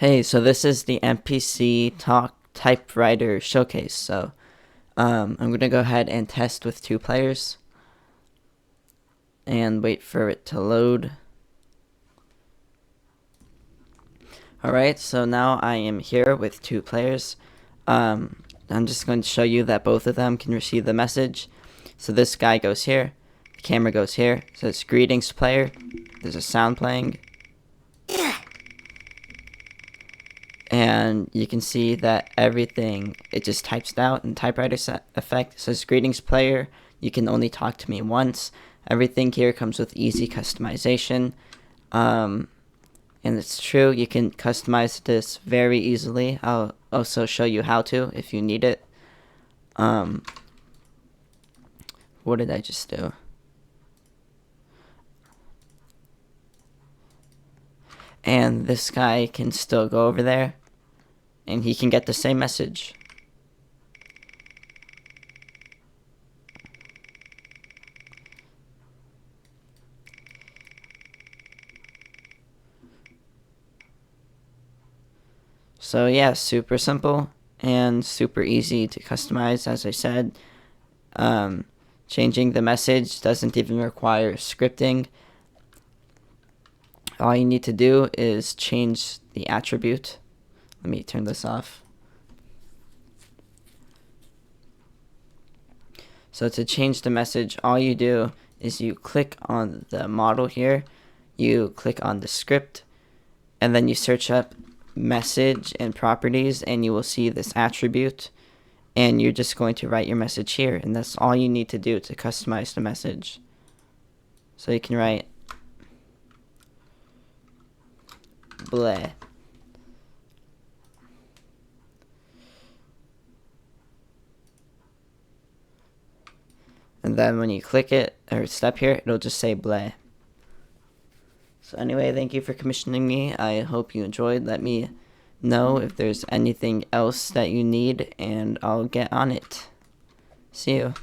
Hey, so this is the NPC Talk Typewriter Showcase. So I'm going to go ahead and test with 2 players and wait for it to load. Alright, so now I am here with 2 players. I'm just going to show you that both of them can receive the message. So this guy goes here, the camera goes here, so it's greetings player, there's a sound playing. And you can see that everything, it just types out in typewriter effect. It says greetings player, you can only talk to me once. Everything here comes with easy customization. And it's true, you can customize this very easily. I'll also show you how to if you need it. What did I just do? And this guy can still go over there and he can get the same message. So yeah, super simple and super easy to customize, as I said. Changing the message doesn't even require scripting. All you need to do is change the attribute. Let me turn this off. So to change the message, all you do is you click on the model here, you click on the script, and then you search up message and properties, and you will see this attribute, and you're just going to write your message here, and that's all you need to do to customize the message. So you can write bleh. And then when you click it or step here, it'll just say bleh. So anyway, thank you for commissioning me. I hope you enjoyed. Let me know if there's anything else that you need, and I'll get on it. See you.